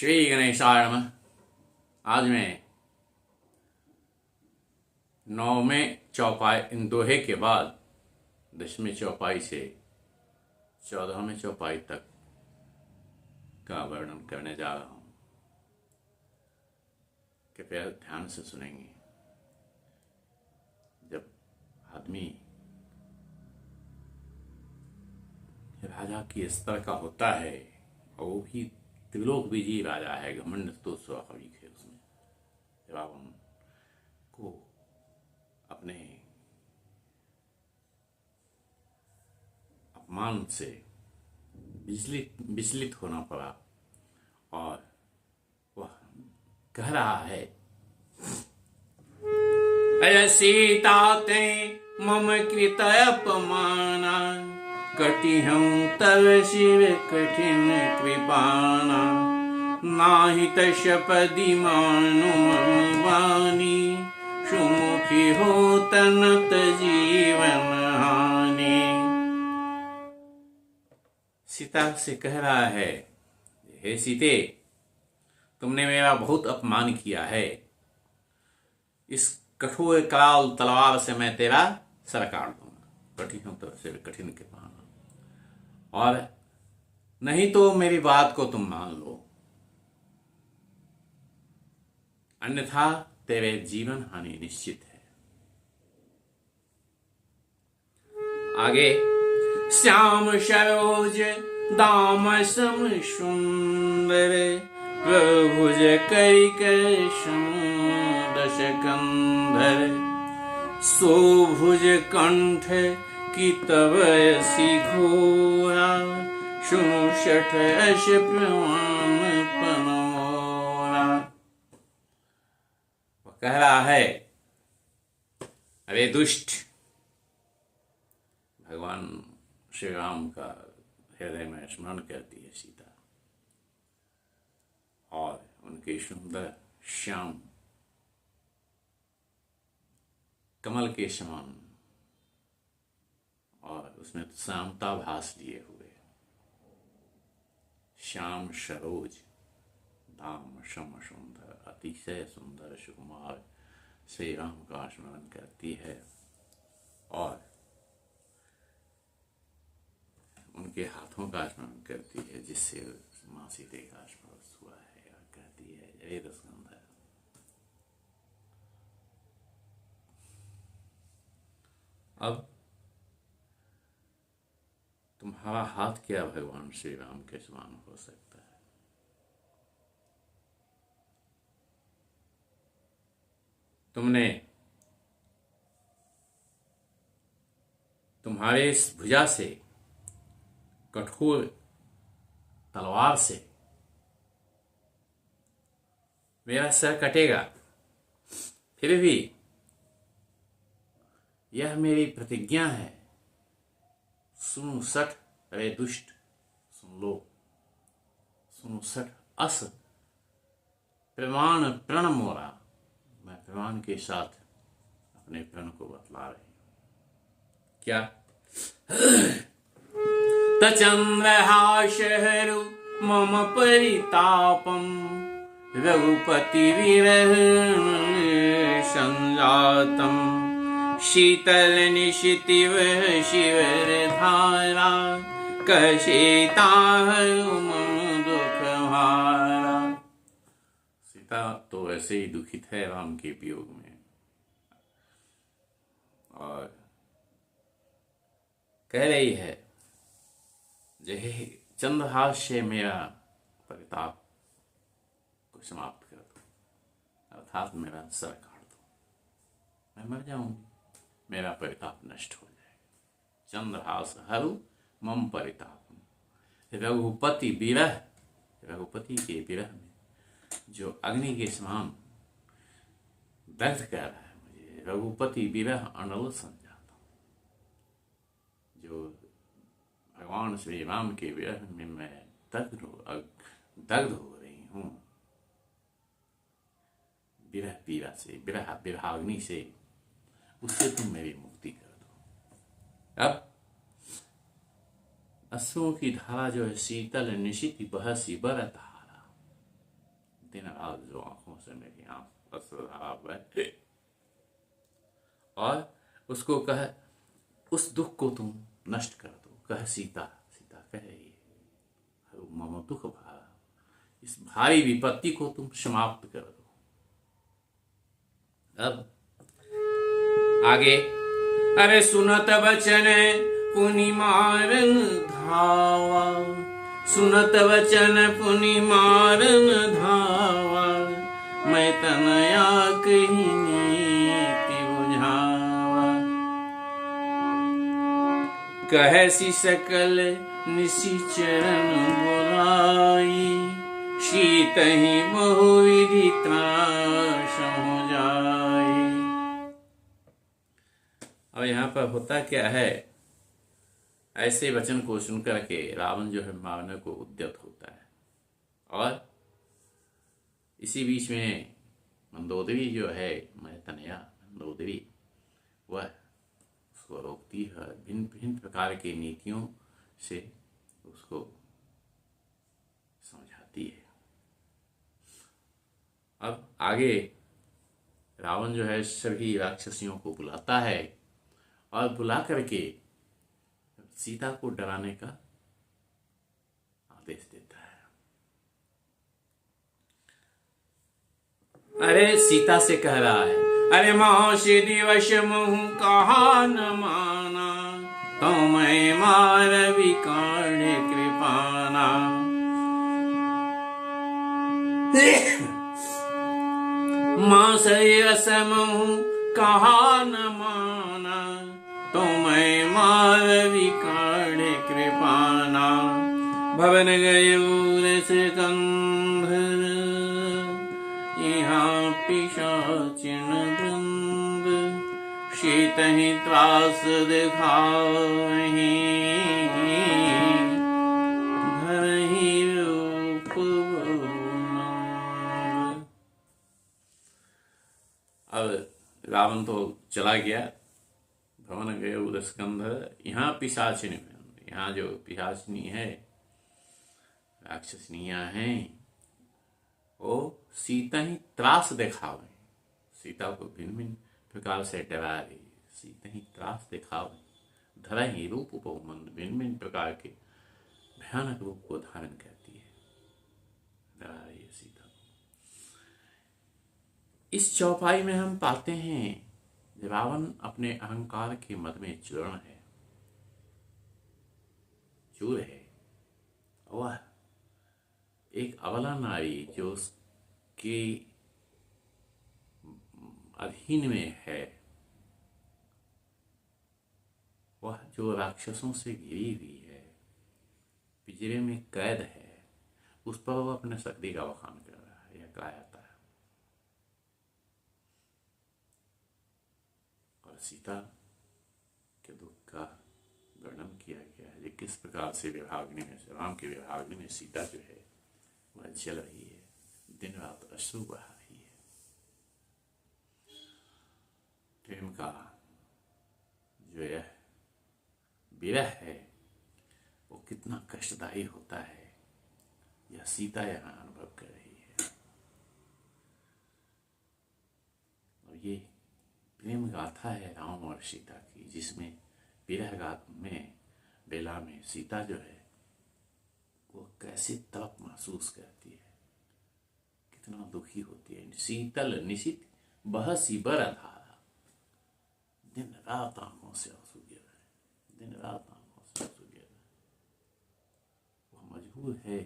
श्री गणेशाय नमः। आज मैं 9वें चौपाई इन दोहे के बाद 10वें चौपाई से 14वें चौपाई तक का वर्णन करने जा रहा हूँ। कृपया ध्यान से सुनेंगे। जब आदमी राजा की स्तर का होता है और वो भी त्रिलोक विजयी राजा है, घमंड तो स्वाभाविक है उसमें। जब आप उनको अपने अपमान से विचलित होना पड़ा और वह कह रहा है, अय सीता ते मम कृत अपमाना, कटिहं तव शिव कठिन कृपाना, नाहि तशपदि मानु मम वाणी, सुमुखी हो तनत जीवन हानि। सीता से कह रहा है, हे सीते, तुमने मेरा बहुत अपमान किया है। इस कठोर कराल तलवार से मैं तेरा सर काट दूंगा। कठिन तो से कठिन के पाना, और नहीं तो मेरी बात को तुम मान लो, अन्यथा तेरे जीवन हानि निश्चित है। आगे, श्याम सरोज दाम सम सुंदर, प्रभुज करिकर सम दश कंधर, सोभुज कंठ की तव सी घोरा, सुनु शठ अश प्रमाण पनोरा। वह कह रहा है, अरे दुष्ट, भगवान श्री राम का हृदय में स्मरण करती है सीता, और उनके सुंदर श्याम कमल के समान और उसमें श्यामता भास लिए हुए श्याम सरोज दाम सम सुंदर, अतिशय सुंदर सुकुमार श्री राम का स्मरण करती है और उनके हाथों का स्मरण करती है, जिससे मां सीते का स्पर्श हुआ है, और कहती है, जय रसगंधा। अब तुम्हारा हाथ क्या भगवान श्री राम के समान हो सकता है? तुमने तुम्हारे इस भुजा से, कठोर तलवार से मेरा सर कटेगा, फिर भी यह मेरी प्रतिज्ञा है। सुनु सठ, अरे दुष्ट सुन लो, सुनु सठ अस प्रमाण प्रण मोरा। मैं प्रमाण के साथ अपने प्रण को बतला रही हूं। क्या? तचंद्रहासहरु मम परितापम, रघुपति विरह संजातम, शीतल निशितिव शिवर धारा, कशीता मम दुख हारा। सीता तो ऐसे ही दुखित है राम के वियोग में, और कह रही है, जय चंद्रहास से मेरा परिताप को समाप्त कर दो, अर्थात मेरा सर काट दो, मैं मर जाऊंगी, मेरा परिताप नष्ट हो जाएगा। चंद्रहास हरु मम परिताप, रघुपति विरह, रघुपति के विरह में जो अग्नि के समान दग्ध कर रहा है मुझे, रघुपति विरह अनल संजाता, जो भगवान श्री राम के विरह में मैं दग्ध हो रही हूं, विरह पीड़ा से, विरहाग्नि से, उससे तुम मेरी मुक्ति कर दो। अब अश्रुओं की धारा जो है, शीतल निशिति बहसी बर धारा, दिन रात जो आंखों से मेरी आंख अश्रुधारा बहे, और उसको कह उस दुख को तुम नष्ट कर दो। कह सीता, सीता कह रही है मम दुख भारा, इस भारी विपत्ति को तुम समाप्त कर दो। अब आगे, अरे सुनत वचन पुनि मारन धावा, सुनत वचन पुनि मारन धावा, मैं तनया कही नीति बुझावा। कहसी सकल निशिचरण बुलाई, शीत ही बहुविधि त्रास हो जाए। अब यहाँ पर होता क्या है, ऐसे वचन को सुनकर के रावण जो है मारने को उद्यत होता है, और इसी बीच में मंदोदरी जो है, मैं तनया मंदोदरी, वह उसको रोकती है, भिन्न भिन्न प्रकार की नीतियों से उसको समझाती है। अब आगे रावण जो है सभी राक्षसियों को बुलाता है, और बुला करके सीता को डराने का आदेश देता है। अरे सीता से कह रहा है, अरे मौसी दिवश मुँह कहा न माना, तो मैं मार विकाण कृपाना। माँ दिवश मुँह कहा न माना, तो मैं मार विकाण कृपाना। भवन गयो सिकंदर, यहाँ पिशाचिन दंद, शीत ही त्रास दिखावहीं, धरहि रूप बहुनंद। अब रावण तो चला गया, भवन गए उदस्कंधर, यहाँ पिशाचिनी, यहाँ जो पिशाचिनी है, राक्षसनियाँ हैं, वो सीता ही त्रास दिखावे, सीता को भिन्न भिन्न प्रकार से डरा रही, सीता ही त्रास दिखावे, धरा ही रूप बहुमंद, भिन्न भिन्न प्रकार के भयानक रूप को धारण करती है, डरा रही है सीता को। इस चौपाई में हम पाते हैं रावण अपने अहंकार के मद में चूर्ण है, चूर है। वह एक अबला नारी जो उसके अधीन में है, वह जो राक्षसों से घिरी हुई है, पिंजरे में कैद है, उस पर वह अपने शक्ति का बखान कर रहा है, यह कहा जाता है। और सीता के दुख का वर्णन किया गया है, किस प्रकार से विभागिनी में, राम के विभागिनी में सीता जो है वह जल रही है, दिन रात अश्रु बहा रही है। प्रेम का जो यह विरह है वो कितना कष्टदायी होता है, यह सीता यहाँ अनुभव कर रही है। और ये प्रेम गाथा है राम और सीता की, जिसमें विरह गाथ में बेला में सीता जो है वो कैसे तड़प महसूस करती है, कितना दुखी होती है। शीतल निशित बहसी बरधारा, दिन रात आंखों से आंसू गिर रहे, दिन रात आंखों से आंसू गिर रहे। वो मजबूर है,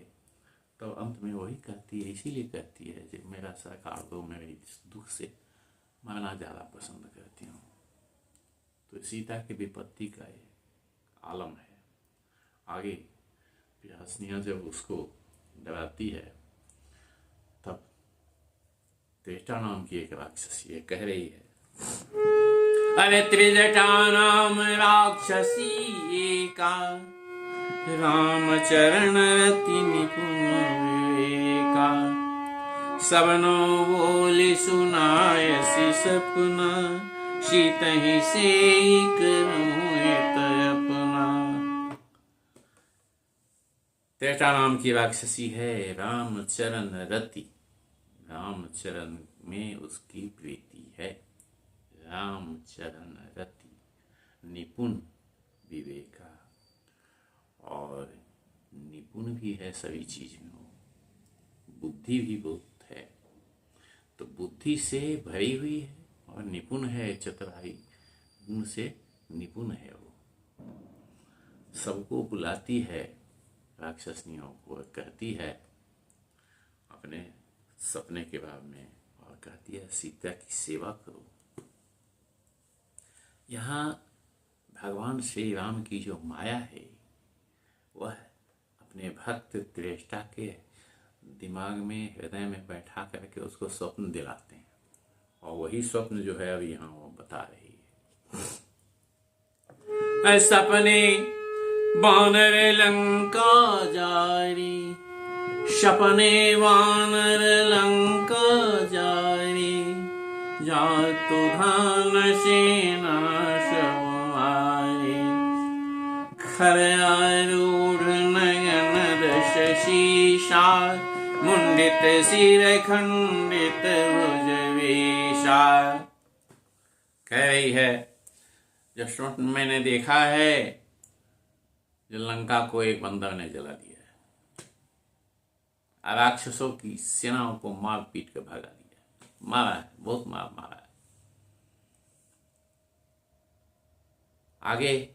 तो अंत में वही कहती है, इसीलिए कहती है कि मेरा सर काट दो, मैं इस दुख से मरना ज़्यादा पसंद करती हूँ। तो सीता की विपत्ति का ये आलम है। आगे पिशाचिनियाँ जब उसको डराती है, तब त्रिजटा नाम की एक राक्षसी ये कह रही है, अरे त्रिजटा नाम राक्षसी एका, राम चरण रति निपुण विवेका, सबनो बोली सुनायसी सपना, शीत ही से करूं अपना। त्रिजटा नाम की राक्षसी है, राम चरण रति रामचरण में उसकी प्रीति है। रामचरण रति निपुण विवेका, और निपुण भी है सभी चीज में, वो बुद्धि भी बहुत है, तो बुद्धि से भरी हुई है और निपुण है, चतुराई गुण से निपुण है। वो सबको बुलाती है, राक्षसनियों को कहती है अपने सपने के बारे में, और कहती है सीता की सेवा करो। यहाँ भगवान श्री राम की जो माया है वह अपने भक्त त्रेष्टा के दिमाग में, हृदय में बैठा करके उसको स्वप्न दिलाते हैं, और वही स्वप्न जो है अभी यहाँ वो बता रही है। सपने वानर लंका जारी, सपने वानर लंका जारी, जातु धन सेना सवारी, खर आरूढ़ नयन दश शीशा, मुंडित सिर खंडित भुज विशा। कह रही है जो स्वप्न मैंने देखा है, जो लंका को एक बंदर ने जला दिया है, राक्षसों की सेनाओं को मार पीट कर भगा दिया, मारा है, बहुत मारा है। आगे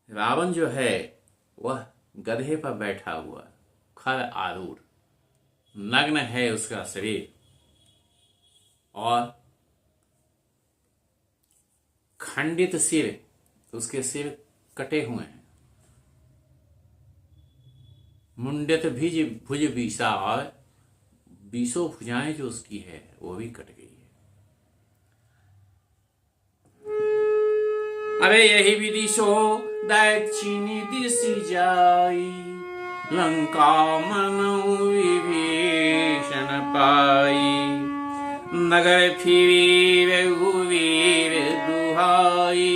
रावण जो है वह गधे पर बैठा हुआ, खर आरूढ़, नग्न है उसका शरीर, और खंडित सिर, उसके सिर कटे हुए हैं, मुंडित भुज बीसा, और 20 भुजाएं जो उसकी है वो भी कट गई है। अरे यही विधि सो दक्षिणी दिश जाई, लंका मनु विभीषण पाई, नगर फिरी रघुवीर दुहाई,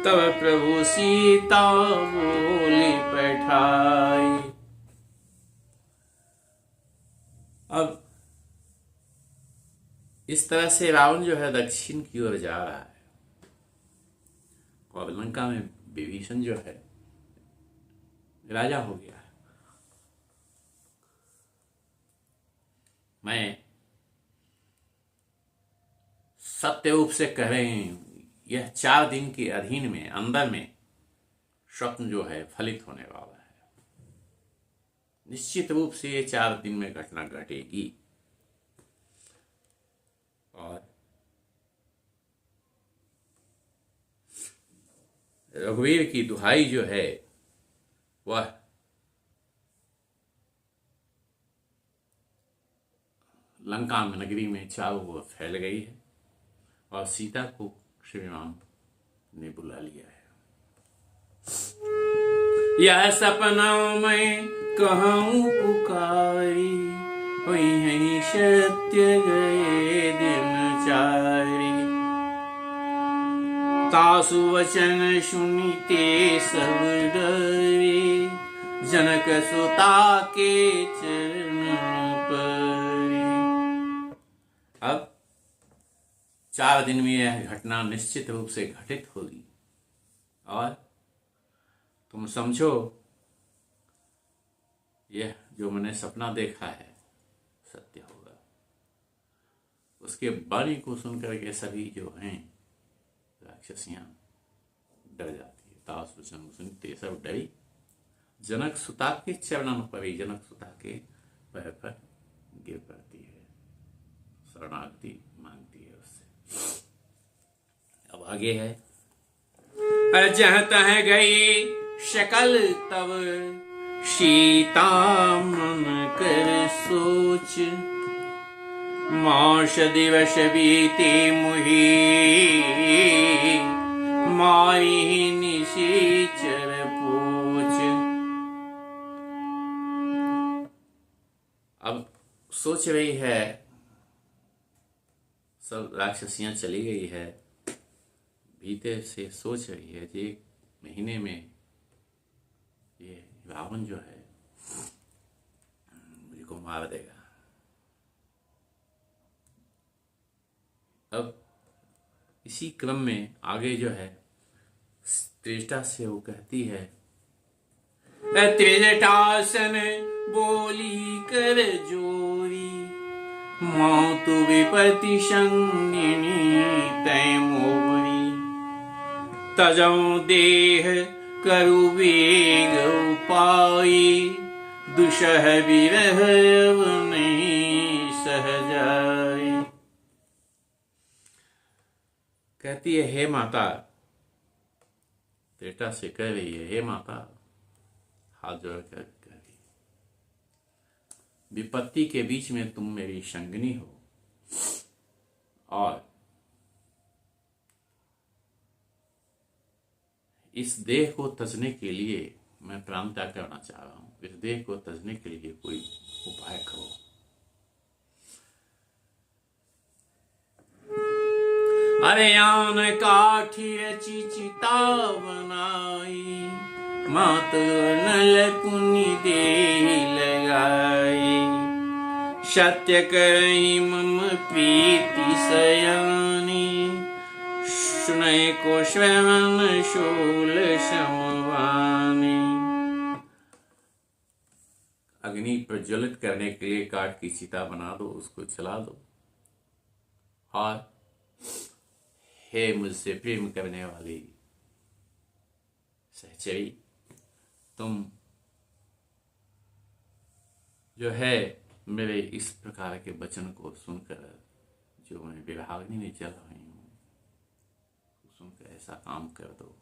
तब प्रभु सीता बोली पठाई। अब इस तरह से रावण जो है दक्षिण की ओर जा रहा है, और लंका में विभीषण जो है राजा हो गया है। मैं सत्य रूप से कह रही हूं, यह 4 दिन के अधीन में, अंदर में स्वप्न जो है फलित होने वाला है। निश्चित रूप से ये 4 दिन में घटना घटेगी। और रघुवीर की दुहाई जो है वह लंका में, नगरी में चारों ओर फैल गई है, और सीता को श्री राम ने बुला लिया है। यह सपना मैं कहूँ पुकारी, हुई है सत्य गए दिन चारी, तासु वचन सुनीते सब डरे, जनक सुता के चरण परे। अब 4 दिन में यह घटना निश्चित रूप से घटित होगी, और तुम समझो यह जो मैंने सपना देखा है सत्य होगा। उसके वाणी को सुनकर के सभी जो हैं राक्षसियां डर जाती है। तास वचन सुनते सब डरी, जनक सुता के चरणों पर ही, जनक सुता के पैर पर गिर पड़ती है, शरणागति मांगती है उससे। अब आगे है, जहाँ तह गई शकल तब, सीता मन कर सोच, मास दिवस बीते मुही, मारी निशाचर पूछ। अब सोच रही है, सब राक्षसियां चली गई है, भीतर से सोच रही है कि 1 महीने में ये रावण जो है मार देगा। अब इसी क्रम में आगे जो है त्रेष्टा से वो कहती है, त्रेजटासन बोली कर जोरी, मौत विपति संगिनी तय मोरी, तजौ देह करु वेग उपाई, दुसह विरह अब नहीं सह जाई। कहती है, हे माता, त्रेष्टा से कह रही है, हे माता, हाथ जोड़ कर कह रही, विपत्ति के बीच में तुम मेरी संगिनी हो, और इस देह को तजने के लिए मैं प्राण त्याग करना चाह रहा हूं। इस देह को तजने के लिए कोई उपाय करो। अरे आन काठी रची चिता बनाई, मात नल पुनि दे लगाई, सत्य करई मम प्रीति सयानी, सुनय को श्रवण शूल समवानी। अग्नि प्रज्वलित करने के लिए काठ की चिता बना दो, उसको जला दो, और हे मुझसे प्रेम करने वाली सहचरी, तुम जो है मेरे इस प्रकार के वचन को सुनकर, जो मैं विभागिनी में जल रही हूं, सुनकर ऐसा काम कर दो,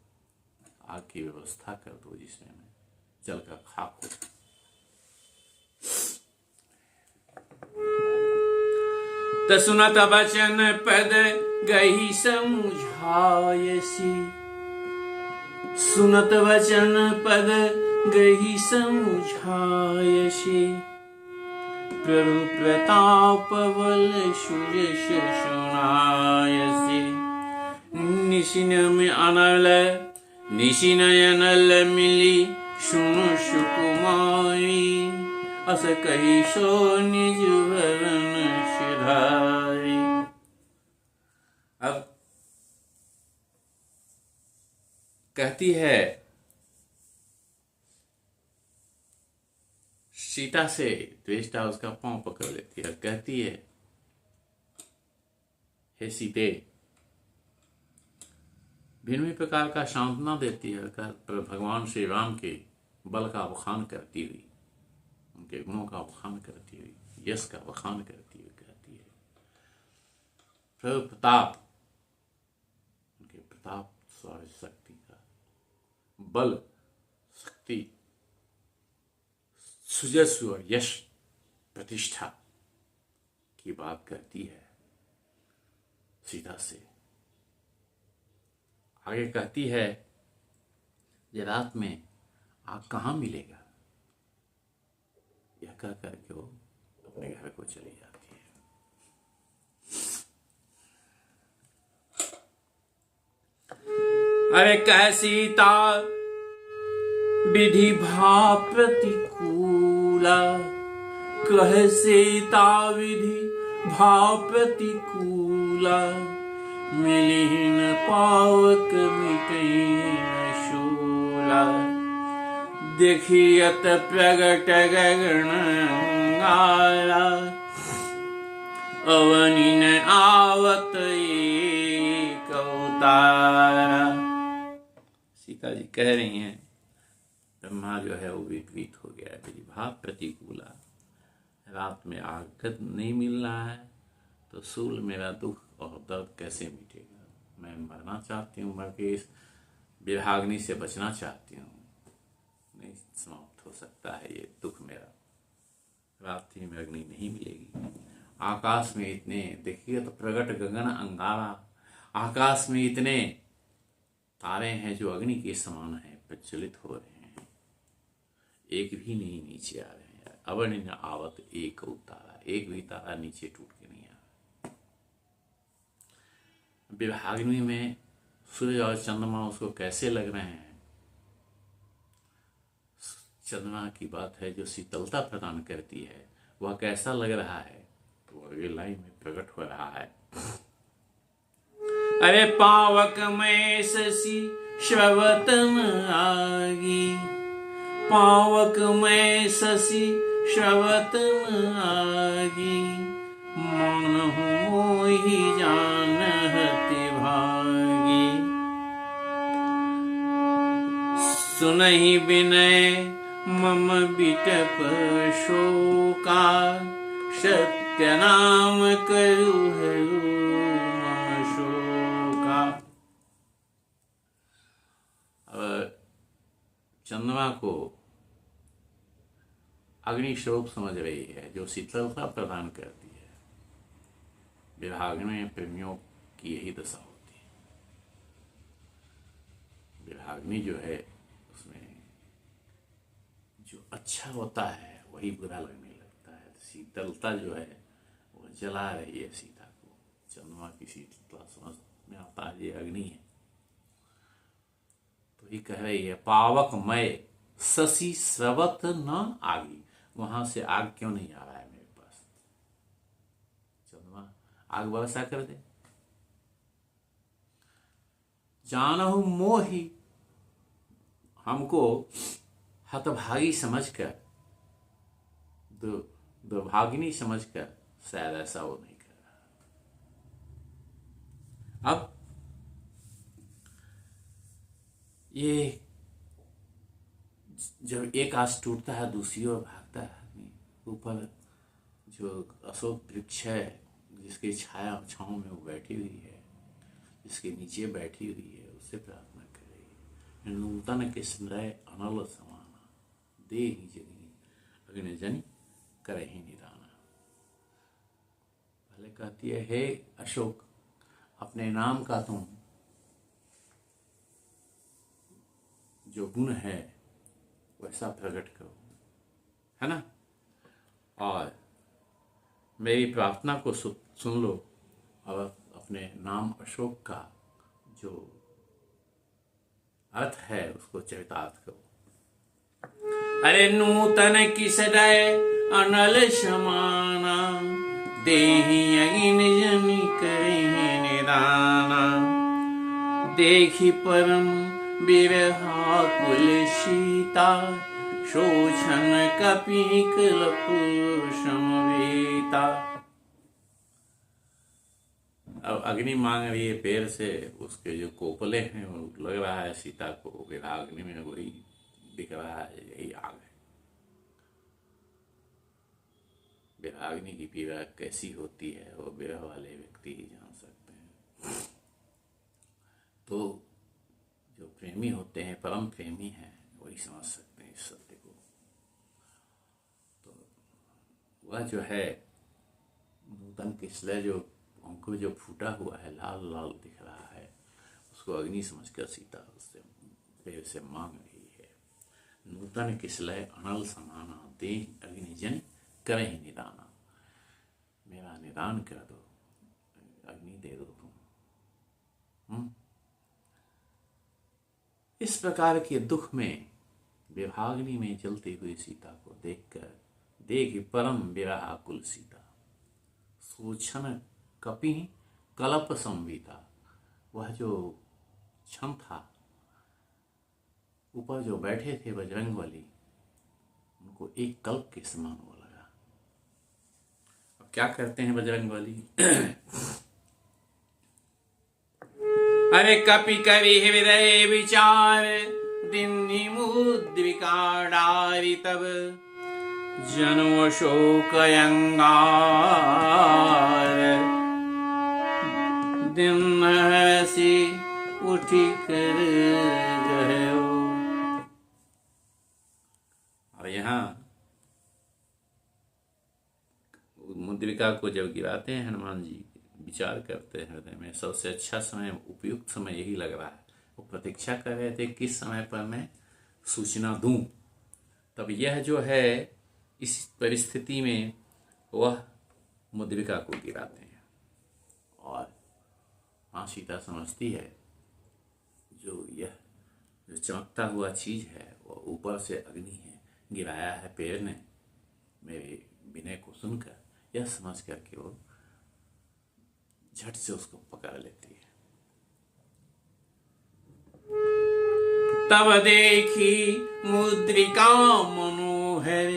आग की व्यवस्था कर दो जिसमें मैं जल कर खाक हो। त सुनत वचन पद गही समुझायसी, सुनत वचन पद गही समुझायसी, प्रभु प्रताप बल सुयश सुनायसी। निशिन में अनल निशिनयनल मिली, सुनु सुकुमारी, अस कही सो निज भवन सिधाई। अब कहती है सीता से, त्रेष्टा उसका पांव पकड़ लेती है, कहती है, हे सीते, भिन्न प्रकार का सांत्वना देती है, पर भगवान श्री राम के बल का बखान करती हुई, उनके गुणों का बखान करती हुई, यश का बखान करती हुई कहती है, प्रभु प्रताप, उनके प्रताप, शौर्य, शक्ति का बल, शक्ति, सुजस्व और यश, प्रतिष्ठा की बात करती है सीता से। आगे कहती है, ये रात में आग कहाँ मिलेगा, यह कह करके वो अपने घर को चली जाती है। अरे कह सीता विधि भा प्रतिकूला, कह सीता विधि भा प्रतिकूला, मिली न पावक मिटई न शूला, देखियत प्रगट गगन अंगारा, अवनि न आवत एक अवतारा। सीता जी कह रही हैं, ब्रह्मा जो है वो विपरीत हो गया, मेरी भाव प्रतिकूला, रात में आगत नहीं मिल रहा है, तो सूल मेरा दुख और दर्द कैसे मिटेगा। मैं मरना चाहती हूँ, मर के इस विभाग्नि से बचना चाहती हूँ, नहीं समाप्त हो सकता है ये दुख मेरा, रात्रि में अग्नि नहीं मिलेगी। आकाश में इतने, देखिए तो प्रगट गगन अंगारा, आकाश में इतने तारे हैं जो अग्नि के समान हैं, प्रज्वलित हो रहे हैं, एक भी नहीं नीचे आ रहे हैं। अवनि न आवत एक तारा, एक भी तारा नीचे टूट के नहीं आ रहा। विभागिनी में सूर्य और चंद्रमा उसको कैसे लग रहे हैं। चंद्रमा की बात है जो शीतलता प्रदान करती है, वह कैसा लग रहा है, तो अगली लाइन में प्रकट हो रहा है। अरे पावक में शशि श्रवतम आगी, पावक में शशि श्रवतम आगी, मनहु मोहि जानहति भागी। सुनहि विनय मम बिटप शोका, सत्य नाम करु हरु मम शोका। अब चंद्रमा को अग्नि स्वरूप समझ रही है, जो शीतलता प्रदान करती है। विरहाग्नि में प्रेमियों की यही दशा होती है। विरहाग्नि जो है उसमें जो अच्छा होता है वही बुरा लगने लगता है। शीतलता जो है वो जला रही है सीता को। चंद्रमा की शीतलता समझ में आता है ये अग्नि है। तो ये कह रही है पावक मय शशि स्रवत न आगी, वहां से आग क्यों नहीं आ रहा है मेरे पास। चंद्रमा आग वर्षा कर दे। जानहु मोहि, हमको हतभागी समझकर, दुर्भागिनी समझकर शायद ऐसा वो नहीं कर रहा। अब ये जब एक आस टूटता है दूसरी ओर भागता है आदमी। ऊपर जो अशोक वृक्ष है जिसकी छाया छाँव में वो बैठी हुई है, जिसके नीचे बैठी हुई है, उससे प्रार्थना कर रही है। नूतन कृष्णय अनल समाना, दे ही जनी अग्नि जनी करे ही निदाना। पहले कहती है हे अशोक, अपने नाम का तुम जो गुण है वैसा प्रकट करो, है ना। और मेरी प्रार्थना को सुन लो और अपने नाम अशोक का जो अर्थ है उसको चरितार्थ करो। अरे नूतन किसदय अनल समाना, देहि अगिन जनि करहि निदाना। देखि परम बिरहाकुल सीता, शोषण कपि कल्प समवेता। अब अग्नि मांग रही है पैर से, उसके जो कोपले हैं वो लग रहा है सीता को विरहाग्नि में, वही दिख रहा है, यही आग है। विरहाग्नि की पीड़ा कैसी होती है वो विरह वाले व्यक्ति ही जान सकते हैं। तो जो प्रेमी होते हैं, परम प्रेमी हैं, वही समझ सकते हैं इस सत्य को। तो वह जो है नूतन किसलय, जो अंकुर जो फूटा हुआ है, लाल लाल दिख रहा है, उसको अग्नि समझकर सीता उससे पैर से मांग रही है। नूतन किसलय अनल समाना, दे अग्नि जन करे ही निदाना। मेरा निदान कर दो, अग्नि दे दो तुम। इस प्रकार के दुख में विरहाग्नि में जलती हुई सीता को देखकर, देखी परम विरहाकुल सीता, सोछन कपि कलप संविता। वह जो क्षण था, ऊपर जो बैठे थे बजरंगबली, उनको एक कल्प के समान वो लगा। अब क्या करते हैं बजरंगबली? अरे कपि करि हृदय विचार, दिन्हि मुद्रिका डारि तब, जनो शोक अंगार, दिन हसी उठी कर गयो। और यहाँ मुद्रिका को जब गिराते हैं हनुमान जी, विचार करते हैं हृदय में, सबसे अच्छा समय, उपयुक्त समय यही लग रहा है। वो प्रतीक्षा कर रहे थे किस समय पर मैं सूचना दूं। तब यह जो है इस परिस्थिति में वह मुद्रिका को गिराते हैं। और माँ सीता समझती है जो यह जो चमकता हुआ चीज है वो ऊपर से अग्नि है, गिराया है पैर ने, मेरे विनय को सुनकर यह समझ करके वो झट से उसको पकड़ लेती है। तब देखी मुद्रिका मनोहर,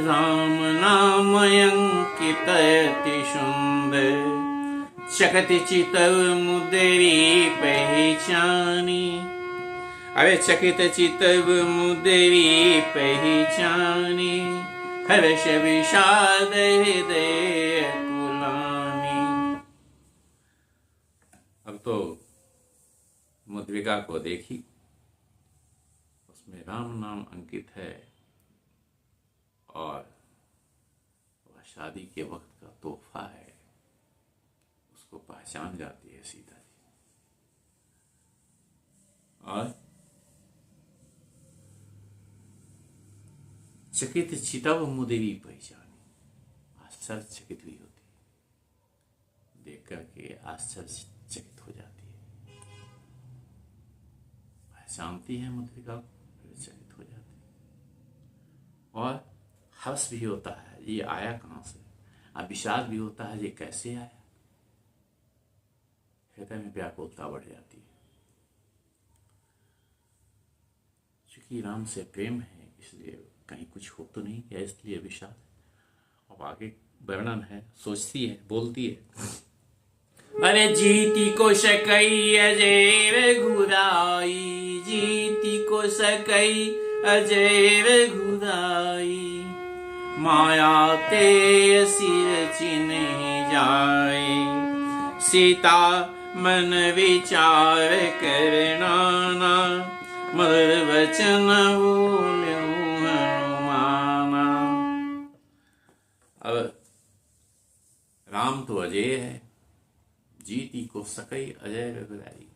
राम नाम अंकित अति सुंदर, चकित चितव मुद्री पहचानी। अरे चकित चितव मुद्री पहचानी, हर्ष विषाद हृदय कुलानी। अब तो मुद्रिका को देखी, उसमें राम नाम अंकित है और वह शादी के वक्त का तोहफा है, उसको पहचान जाती है सीता जी। और चकित चितव मुद्री पहचानी, आश्चर्यचकित भी होती है, देख करके आश्चर्यचकित हो जाती है, पहचानती है मुद्रिका को, फिर चकित हो जाती है। और हर्ष भी होता है, ये आया कहाँ से, अब विषाद भी होता है, ये कैसे आया, हृदय में व्याकुलता बढ़ जाती है। चूंकि राम से प्रेम है इसलिए कहीं कुछ हो तो नहीं गया, इसलिए विषाद। अब आगे वर्णन है, सोचती है, बोलती है। अरे जीती को सकई अजय रघुराई, जीती को सकई अजय रघुराई, माया ते सिर चिन्ह जाए, सीता मन विचार करनाना, मधुर वचन बोल्यो हनुमाना। अब राम तो अजय है, जीती को सकई अजय रघुराई,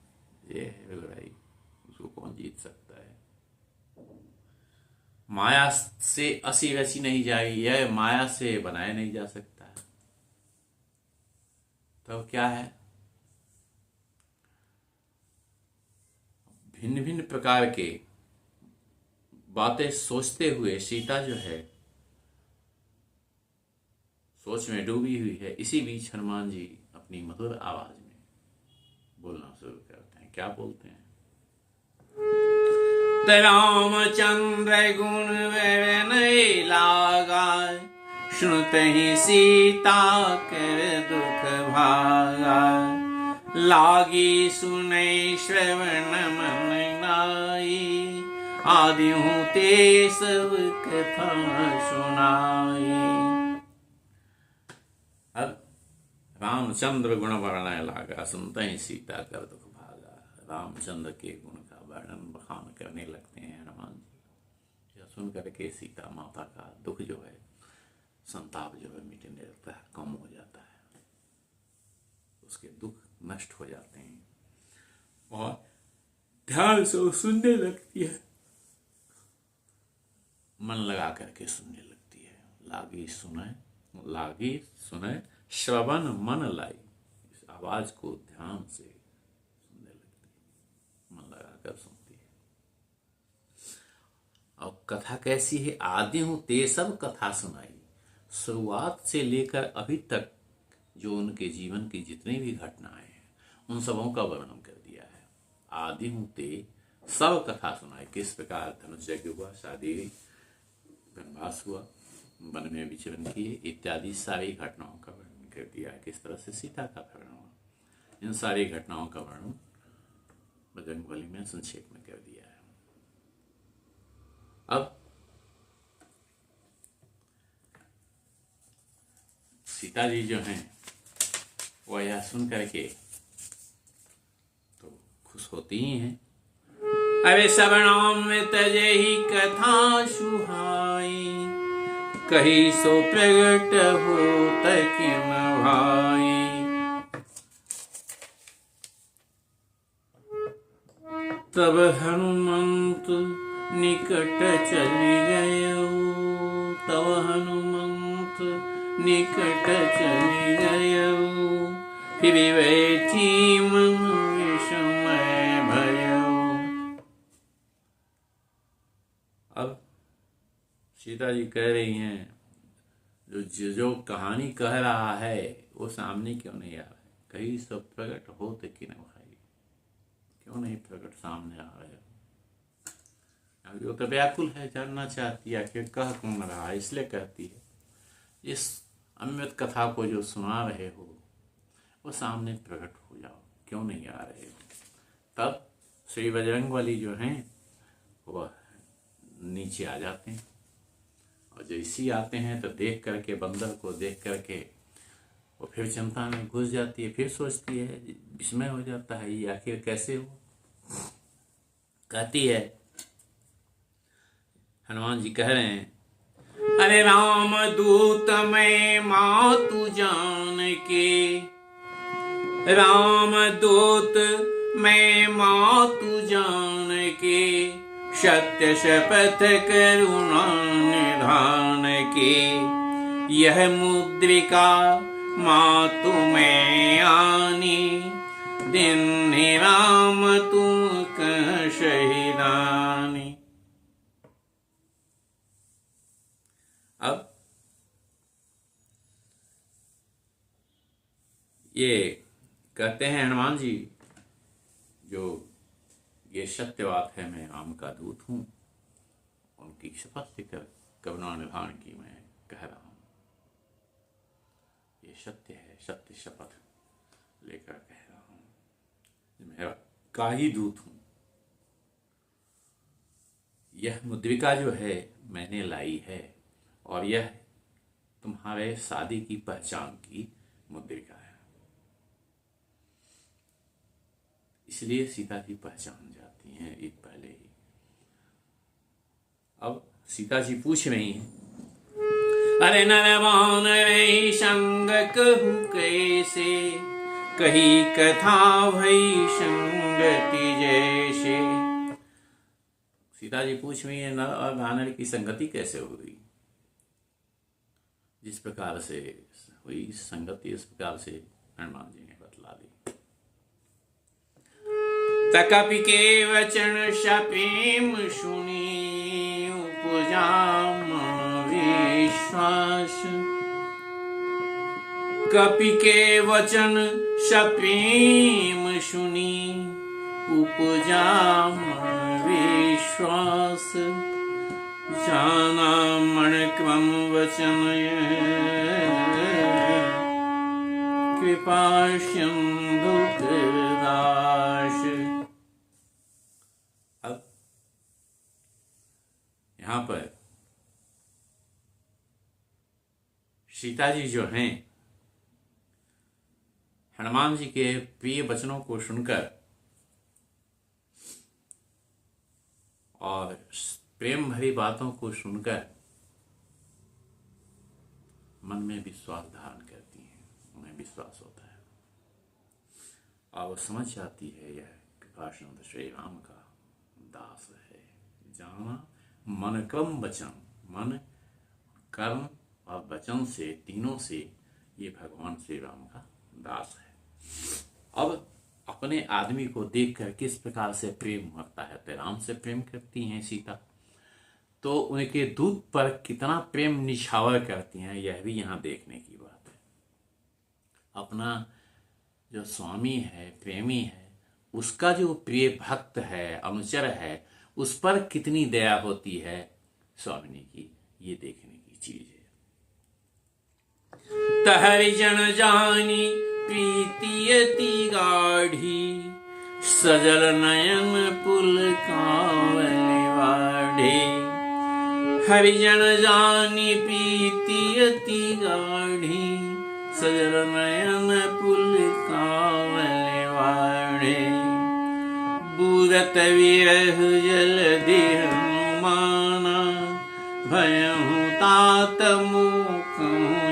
जय है रघुराई, उसको कौन जीत सकता है। माया से असी रची नहीं जाए, यह माया से बनाया नहीं जा सकता है। तो क्या है, भिन्न भिन्न प्रकार के बातें सोचते हुए सीता जो है सोच में डूबी हुई है। इसी बीच हनुमान जी अपनी मधुर आवाज में बोलना शुरू करते हैं। क्या बोलते हैं? रामचंद्र गुण वर्णन लागा, सुनत ही सीता कर दुख भागा, लागी सुनै श्रवण मन नाई, आदि हूँ ते सब कथा सुनाई। अब रामचंद्र गुण वर्णन लागा, सुनते ही सीता कर दुख भागा। रामचंद्र के गुण का वर्णन बखान करने लगते हैं हनुमान जी। यह सुन करके सीता माता का दुख जो है, संताप जो है मिटने लगता है, कम हो जाता है, उसके दुख नष्ट हो जाते हैं और ध्यान से सुनने लगती है, मन लगा करके सुनने लगती है। लागी सुने श्रवण मन लाई, इस आवाज को ध्यान से सुनने लगती है, मन लगा कर सुनती है। और कथा कैसी है? आदि हूं ते सब कथा सुनाई, शुरुआत से लेकर अभी तक जो उनके जीवन की जितनी भी घटनाएं हैं उन सबों का वर्णन कर दिया है। आदि हूं ते सब कथा सुनाई, किस प्रकार धनुष यज्ञ हुआ, शादी हुई, वनवास हुआ, वन में विचरण किए, इत्यादि सारी घटनाओं का वर्णन कर दिया है। किस तरह से सीता का वर्णन हुआ, इन सारी घटनाओं का वर्णन बजरंगबली में संक्षेप में कर दिया है। अब सीता जी जो हैं वह यह सुन करके तो खुश होती ही हैं। अरे सबनाम में तजे ही कथा सुहाई, कही सो प्रगट हो तकिन भाई। तब हनुमंत निकट चली गयो, तब हनुमंत निकट चली गयो, फिर बैठी मन विस्मय भयो। अब सीता जी कह रही हैं, जो कहानी कह रहा है वो सामने क्यों नहीं आ रहा है? कहीं सब प्रकट होते कि न भाई, क्यों नहीं प्रकट सामने आ रहे हो? अभी वो तो व्याकुल है, जानना चाहती है आखिर कह कौन रहा है, इसलिए कहती है इस अमृत कथा को जो सुना रहे हो वो सामने प्रकट हो जाओ, क्यों नहीं आ रहे हो? तब श्री बजरंगबली जो हैं वह नीचे आ जाते हैं, और जैसे ही आते हैं तो देख करके, बंदर को देख करके वो फिर चिंता में घुस जाती है, फिर सोचती है, विस्मय हो जाता है ये आखिर कैसे हो। कहती है, हनुमान जी कह रहे हैं, अरे राम दूत मैं मातु जान के, राम दूत मैं मातु जान के, सत्य शपथ करुणा निधान के, यह मुद्रिका मातु में आनी, दिन राम तुम कह शहीदानी। अब ये कहते हैं हनुमान जी, जो ये सत्य बात है, मैं राम का दूत हूं, उनकी शपथ लेकर करुणा निधान की मैं कह रहा हूं, ये सत्य है, सत्य शपथ लेकर कह रहा हूं, मैं का ही दूत हूं। यह मुद्रिका जो है मैंने लाई है, और यह तुम्हारे शादी की पहचान की मुद्रिका है, इसलिए सीता जी पहचान जाती हैं एक पहले ही। अब सीता जी पूछ रही हैं, अरे नरवान रे संग कहूं कैसे, कही कथा भई संगति जैसे। सीता जी पूछ रही है, नर और वानर की संगति कैसे हो गई? जिस प्रकार से हुई संगति, इस प्रकार से हनुमान जी ने बतला दी। कपि के वचन सप्रेम सुनी, उपजा मन विश्वास। कपि के वचन सप्रेम सुनी, उपजा मन विश्वास। जाना मन क्रम वचन कृपा सिंधु दास। अब यहां पर सीता जी जो हैं, हनुमान जी के प्रिय वचनों को सुनकर और प्रेम भरी बातों को सुनकर मन में विश्वास धारण करती हैं, उन्हें विश्वास होता है और वो समझ जाती है यह कृपासिंधु श्री राम का दास है। जाना मन क्रम वचन, मन कर्म और वचन से, तीनों से ये भगवान श्री राम का दास है। अब अपने आदमी को देखकर किस प्रकार से प्रेम होता है, तो राम से प्रेम करती हैं सीता, तो उनके दूत पर कितना प्रेम निछावर करती हैं, यह भी यहाँ देखने की बात है। अपना जो स्वामी है, प्रेमी है, उसका जो प्रिय भक्त है, अनुचर है, उस पर कितनी दया होती है स्वामिनी की, ये देखने की चीज है। तहरि जन जानी प्रीति अति गाढ़ी, सजल नयन पुल कांवले वाढ़े। हरिजन जानी प्रीति अति गाढ़ी, सजल नयन पुल कांवले वाढ़े। बूरत विरह जलधि हनुमाना, भयहु तात मुखहु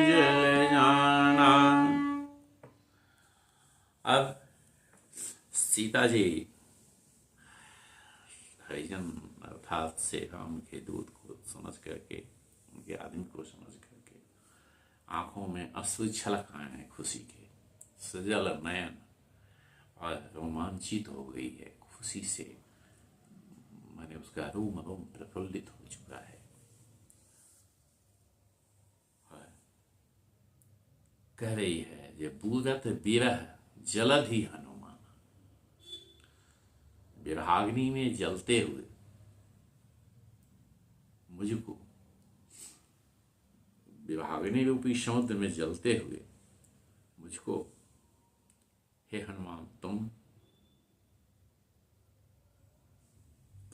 जल जाना। अब सीता जी हरिजन अर्थात से राम के दूत को समझ करके, उनके आदमी को समझ करके आंखों में अश्रु छलक आए हैं खुशी के, सजल नयन, और रोमांचित हो गई है खुशी से, मैंने उसका रोम रोम प्रफुल्लित हो चुका है। कह रही है जे बूदत बिरह जलधि हनुमान, विरहाग्नि में जलते हुए मुझको, विरहाग्नि रूपी समुद्र में जलते हुए मुझको, हे हनुमान तुम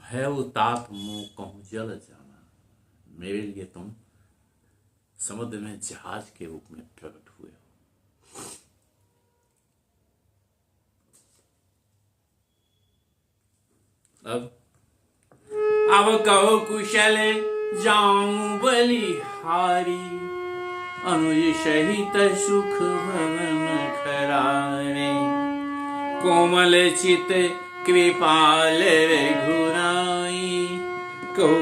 भय तात मुँह कहूँ जल जाना, मेरे लिए तुम समुद्र में जहाज के रूप में प्रकट हुए हो। अब कहो कुशल जाऊं बलिहारी, अनुज सहित सुख भवन खरारे, कोमल चित कृपाल रघुराई, कहो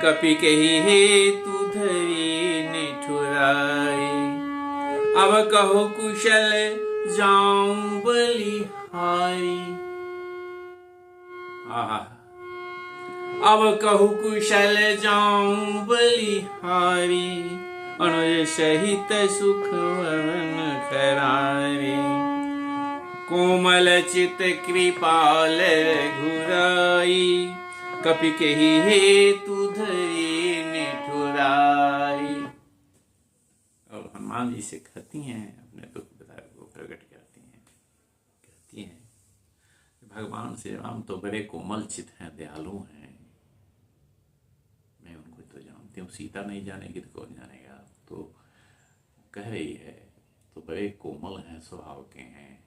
कपि के हेतु धरी निठुराई। अब कहो कुशल जाऊं बलिहारी, अब कहु कुशल जाऊं बलिहारी, अनुज सहित सुख भवन खरारे, कोमल चित कृपाल रघुराई, कपि के हेतु धरी निठुराई। और हनुमान जी से कहती हैं, अपने दुख को प्रकट करती हैं, कहती हैं भगवान श्री राम तो बड़े कोमल चित हैं, दयालु हैं, मैं उनको तो जानती हूँ, सीता नहीं जानेगी तो कौन जानेगा। तो कह रही है तो बड़े कोमल हैं, स्वभाव के हैं,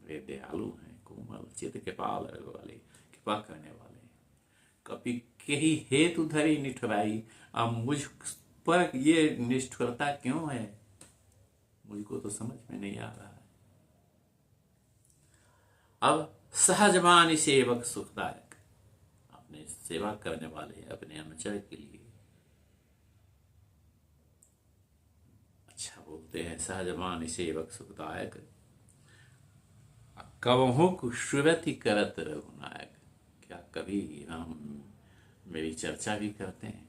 बड़े दयालु हैं, कोमल चित कृपाल वाले, कृपा करने वाले। कपि के ही हेतु धरी निठुराई, अब मुझ पर ये निष्ठुरता क्यों है, मुझको तो समझ में नहीं आ रहा है। अब सहजमान सेवक सुखदायक, अपने सेवा करने वाले अपने अनुचर के लिए अच्छा बोलते हैं। सहजमान सेवक सुखदायक, कबहु कुशुरति करत रघुनायक, क्या कभी राम मेरी चर्चा भी करते हैं?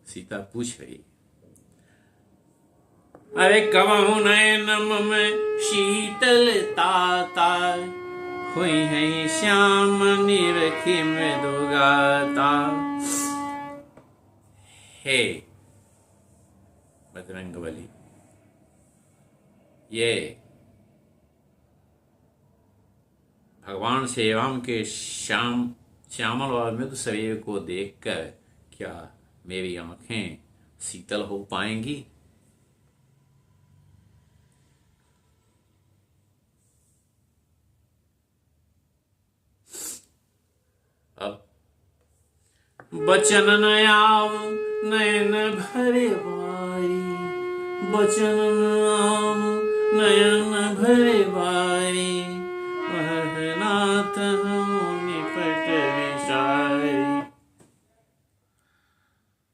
सीता पूछ रही, अरे कबहु नयन में शीतलता, हुई है श्याम निरखी मृदुगाता। हे बजरंगबली, ये भगवान श्री राम के श्यामल और मृदु शरीर को देखकर क्या मेरी आंखें शीतल हो पाएंगी? अब बचन नयाव नयन भरे बारी, बचन नयाव नयन भरे बारी, नाथ निपट विसारी।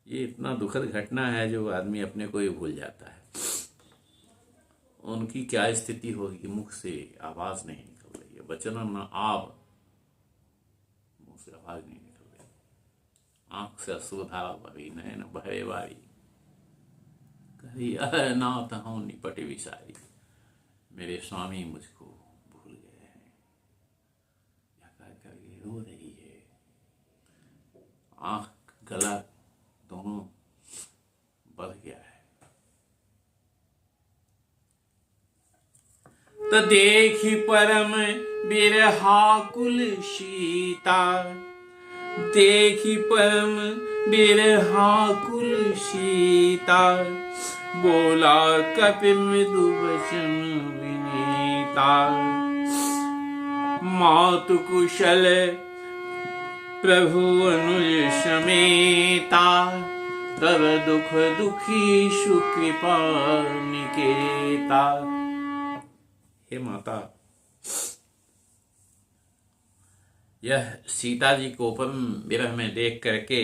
ये इतना दुखद घटना है जो आदमी अपने को ही भूल जाता है। उनकी क्या स्थिति होगी, मुख से आवाज नहीं निकल रही है, वचन न आव, मुंह से आवाज नहीं निकल रही, आंख से अश्रुधारा बही, नयन भरे बारी, कही नाथ हूं निपट विसारी, मेरे स्वामी मुझको भूल गए हैं, यह कहकर ये रो रही है, आंख गला दोनों बढ़ गया है। तो देखी परम बिरहाकुल सीता, देखी परम बिरहाकुल सीता, बोला कपि मृदु वचन विनीता, मातु कुशल प्रभु अनुज समेता, तब दुख दुखी सुकृपा निकेता। हे माता, यह सीता जी को परम विरह में देख करके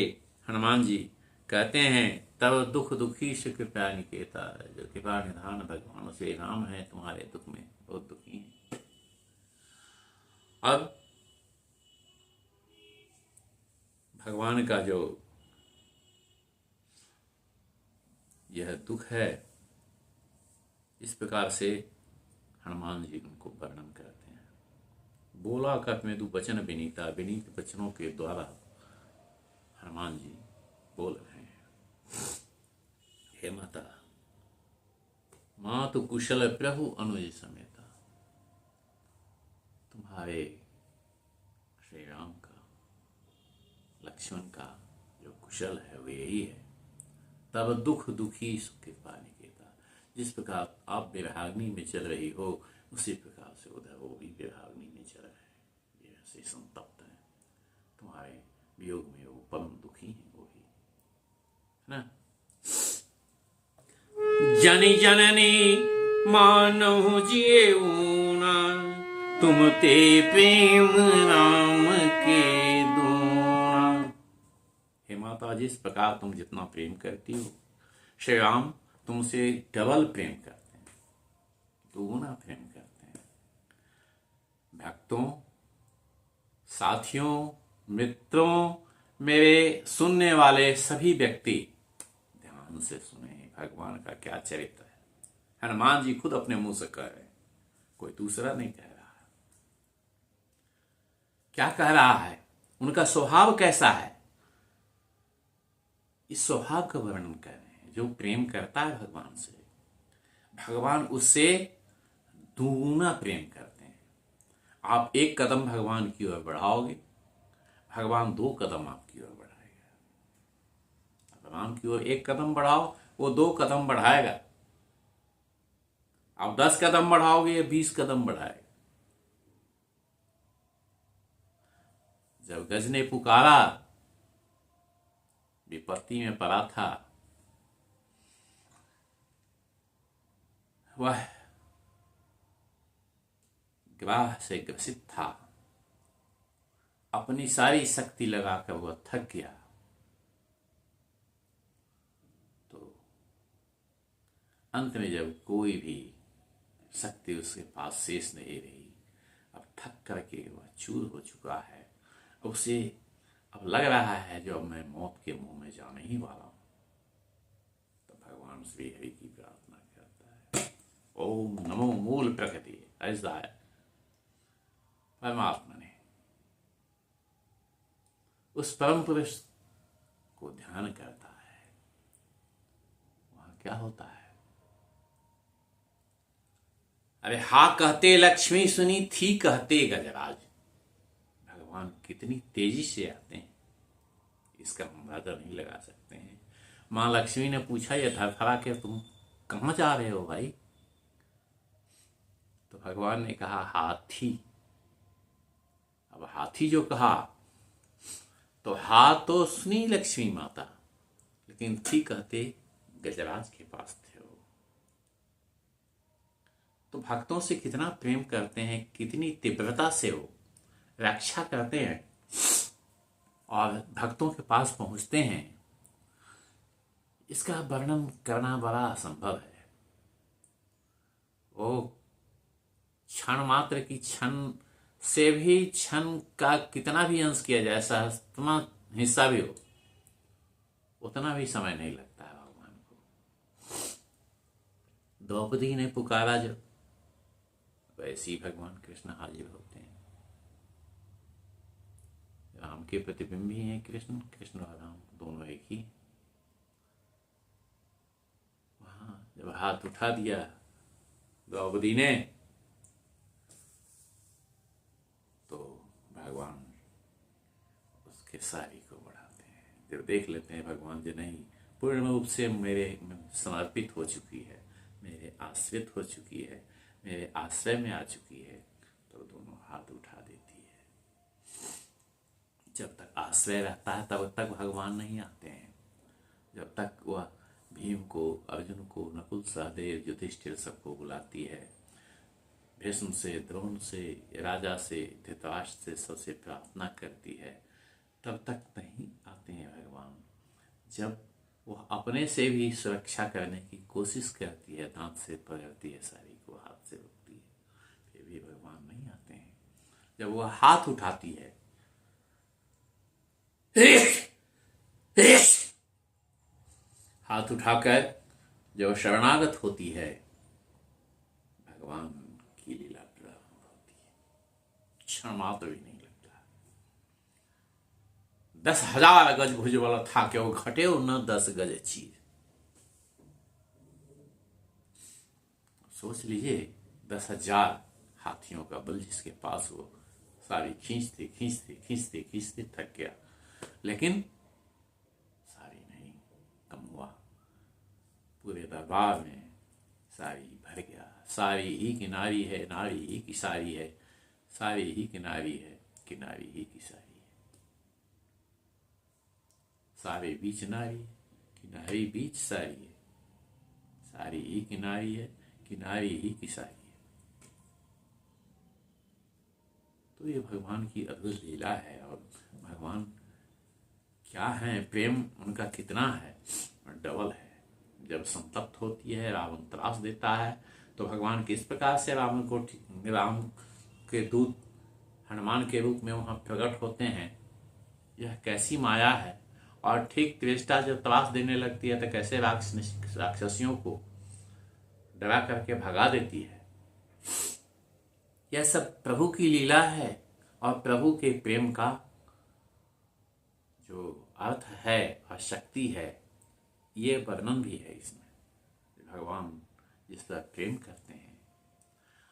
हनुमान जी कहते हैं, तब दुख दुखी से कृपा निकेता, जो कृपा निधान भगवान श्री राम है तुम्हारे दुख में बहुत दुखी हैं। अब भगवान का जो यह दुख है। इस प्रकार से हनुमान जी उनको वर्णन करते हैं। बोला कप में तू वचन विनीता, विनीत वचनों के द्वारा हनुमान जी बोल रहे हैं। हे माता, माँ तो कुशल प्रभु अनुज समेता। तुम्हारे श्री राम का, लक्ष्मण का जो कुशल है वो यही है। तब दुख दुखी सुख कृपा निकेता। जिस प्रकार आप विराग्नि में चल रही हो, उसी प्रकार से उधर वो भी विराग्नि में चल रहे हैं, जैसे संतप्त है। तुम्हारे वियोग में वो परम दुखी हैं, वो भी है ना। जनि जननी मानहु जिएऊना, तुम ते प्रेम राम के दूना। हे माता, जिस प्रकार तुम जितना प्रेम करती हो, श्री राम तुमसे डबल प्रेम करते हैं, दुगुना प्रेम करते हैं। भक्तों, साथियों, मित्रों, मेरे सुनने वाले सभी व्यक्ति ध्यान से सुने भगवान का क्या चरित्र है। हनुमान जी खुद अपने मुंह से कह रहे हैं, कोई दूसरा नहीं कह रहा है। क्या कह रहा है, उनका स्वभाव कैसा है, इस स्वभाव का वर्णन कर रहे हैं। जो प्रेम करता है भगवान से, भगवान उससे दुगुना प्रेम करते हैं। आप एक कदम भगवान की ओर बढ़ाओगे, भगवान 2 कदम आपकी ओर बढ़ाएगा। भगवान की ओर 1 कदम बढ़ाओ, वो 2 कदम बढ़ाएगा। आप 10 कदम बढ़ाओगे, या 20 कदम बढ़ाएगा। जब गज ने पुकारा, विपत्ति में पड़ा था, वह ग्राह से ग्रसित था, अपनी सारी शक्ति लगाकर वह थक गया। तो अंत में जब कोई भी शक्ति उसके पास शेष नहीं रही, अब थक करके वह चूर हो चुका है, उसे अब लग रहा है जो अब मैं मौत के मुंह में जाने ही वाला हूं, तो भगवान श्री हरि की प्रार्थना करता है, ओम नमो मूल प्रकृति। ऐसा है परमात्मा ने उस परम पुरुष को ध्यान करता है, वहां क्या होता है। अरे हा कहते लक्ष्मी सुनी, थी कहते गजराज। भगवान कितनी तेजी से आते हैं, इसका अंदाजा नहीं लगा सकते हैं। मां लक्ष्मी ने पूछा, ये धरथरा के तुम कहां जा रहे हो भाई? तो भगवान ने कहा हाथी। अब हाथी जो कहा, तो हा तो सुनी लक्ष्मी माता, लेकिन थी कहते गजराज के पास थे वो। तो भक्तों से कितना प्रेम करते हैं, कितनी तीव्रता से वो रक्षा करते हैं और भक्तों के पास पहुंचते हैं, इसका वर्णन करना बड़ा असंभव है। वो क्षण मात्र की, क्षण से भी क्षण का कितना भी अंश किया जाए, सहस्त्रवां हिस्सा भी हो, उतना भी समय नहीं लगता है भगवान को। द्रौपदी ने पुकारा जब, वैसे ही भगवान कृष्ण हाजिर होते हैं। राम के प्रतिबिंब ही हैं कृष्ण, कृष्ण और राम दोनों एक ही। वहां जब हाथ उठा दिया द्रौपदी ने, तो भगवान उसके सारी को बढ़ाते हैं। जब देख लेते हैं भगवान जी नहीं, पूर्ण रूप से मेरे समर्पित हो चुकी है, मेरे आश्रित हो चुकी है, मेरे आश्रय में आ चुकी है, तो दोनों हाथ उठा देती है। जब तक आश्रय रहता है तब तक भगवान नहीं आते हैं। जब तक वह भीम को, अर्जुन को, नकुल सहदेव, युधिष्ठिर सबको बुलाती है, भीष्म से, द्रोण से, राजा से, धृतराष्ट्र से सबसे प्रार्थना करती है, तब तक नहीं आते हैं भगवान। जब वह अपने से भी सुरक्षा करने की कोशिश करती है, दांत से पकड़ती है सारी को, हाथ से रोकती है, फिर भी भगवान नहीं आते हैं। जब वह हाथ उठाती है, हाथ उठाकर जब शरणागत होती है भगवान की लीला प्रारंभ होती है, क्षण मात्र भी नहीं लगता। 10,000 गज भुजबल था क्यों घटे न 10 गज चीर। सोच लीजिए 10,000 हाथियों का बल जिसके पास, वो सारी खींचते खींचते खींचते खींचते थक गया, लेकिन सारी नहीं, कम हुआ। पूरे दरबार में सारी भर गया। सारी ही किनारी है, नारी ही की सारी है, सारी ही किनारी है, किनारी ही की सारी है। सारे बीच नारी, किनारी बीच सारी है, सारी ही किनारी है, किनारी ही की सारी है। तो ये भगवान की अद्भुत लीला है। और भगवान क्या है, प्रेम उनका कितना है, डबल है। जब संतप्त होती है, रावण त्रास देता है, तो भगवान किस प्रकार से राम के दूत हनुमान के रूप में वहां प्रकट होते हैं, यह कैसी माया है। और ठीक त्रेष्टा जब त्रास देने लगती है तो कैसे राक्षसियों को डरा करके भगा देती है। यह सब प्रभु की लीला है। और प्रभु के प्रेम का जो अर्थ है और शक्ति है, ये वर्णन भी है इसमें। भगवान जिस पर प्रेम करते हैं,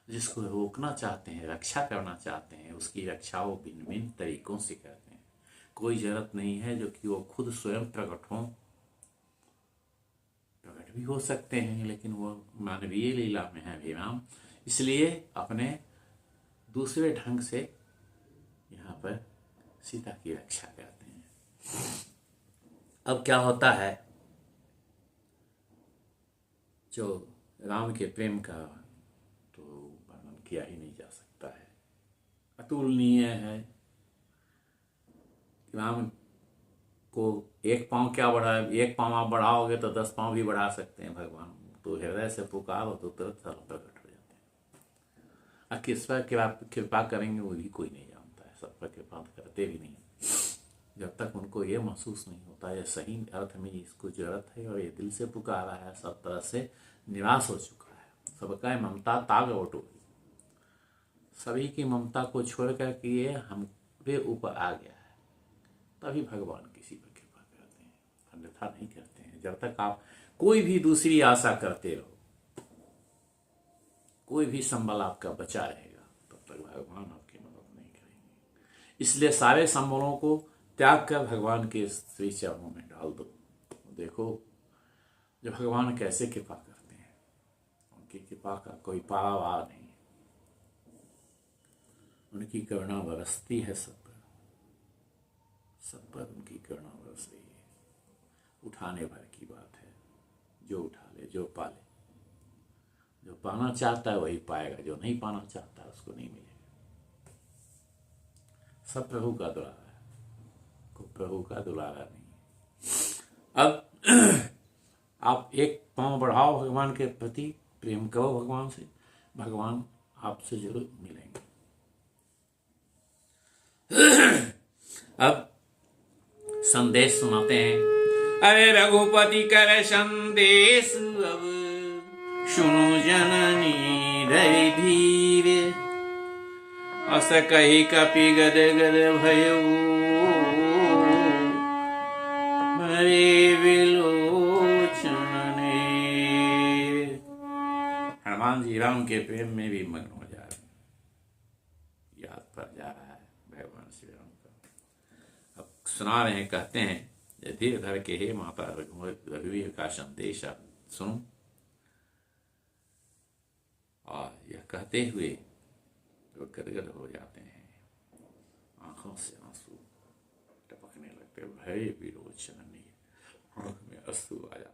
जिसको रोकना चाहते हैं, रक्षा करना चाहते हैं, उसकी रक्षा वो भिन्न भिन्न तरीकों से करते हैं। कोई जरूरत नहीं है जो कि वो खुद स्वयं प्रकट हों, प्रकट भी हो सकते हैं, लेकिन वो मानवीय लीला में है भगवान, इसलिए अपने दूसरे ढंग से यहाँ पर सीता की रक्षा करते हैं। अब क्या होता है, जो राम के प्रेम का तो वर्णन किया ही नहीं जा सकता है, अतुलनीय है। राम को एक पांव क्या बढ़ा, एक पांव आप बढ़ाओगे तो 10 पांव भी बढ़ा सकते हैं भगवान। तो हृदय से पुकारो तो तुरंत प्रकट हो जाते हैं। और किस पर कृपा करेंगे वो भी कोई नहीं जानता है, सब पर कृपा करते भी नहीं। जब तक उनको ये महसूस नहीं होता है सही अर्थ में इसको जरूरत है और ये दिल से पुकारा है, सब तरह से निराश हो चुका है, सबका ममता ताग बटोरी, सभी की ममता को छोड़ करके ये हमरे ऊपर आ गया है, तभी भगवान किसी पर कृपा करते हैं, अन्यथा नहीं करते हैं। जब तक आप कोई भी दूसरी आशा करते रहो, कोई भी संबल आपका बचा रहेगा, तब तक भगवान आपकी मदद नहीं करेंगे। इसलिए सारे संबलों को त्याग कर भगवान के श्री चरणों में डाल दो। देखो जो भगवान कैसे कृपा करते हैं, उनकी कृपा का कोई पारावार नहीं, उनकी करुणा बरसती है सब पर, सब पर उनकी करुणा बरस रही है। उठाने भर की बात है, जो उठा ले, जो पाले, जो पाना चाहता है वही पाएगा, जो नहीं पाना चाहता है उसको नहीं मिलेगा। सब प्रभु का दुलारा है, को प्रभु का दुलारा नहीं। अब आप एक पांव बढ़ाओ भगवान के प्रति, प्रेम करो भगवान से, भगवान आपसे जरूर मिलेंगे। अब संदेश सुनाते हैं। अरे रघुपति कर संदेश अब सुनो जननी धरि धीरे, अस कही कपि गद गद भयो भरे विलोचन ने। हनुमान जी राम के प्रेम में भी मग्न हो जा रहे हैं, याद पर जा रहा है भगवान श्री राम का। अब सुना रहे हैं, कहते हैं धीरे धर के हे माता रघुवीर का संदेश आप सुनो। और यह कहते हुए वो गदगद हो जाते हैं, आंखों से आंसू टपकने लगते, भय विरोचन नहीं, आंख में अश्रु आ जाते।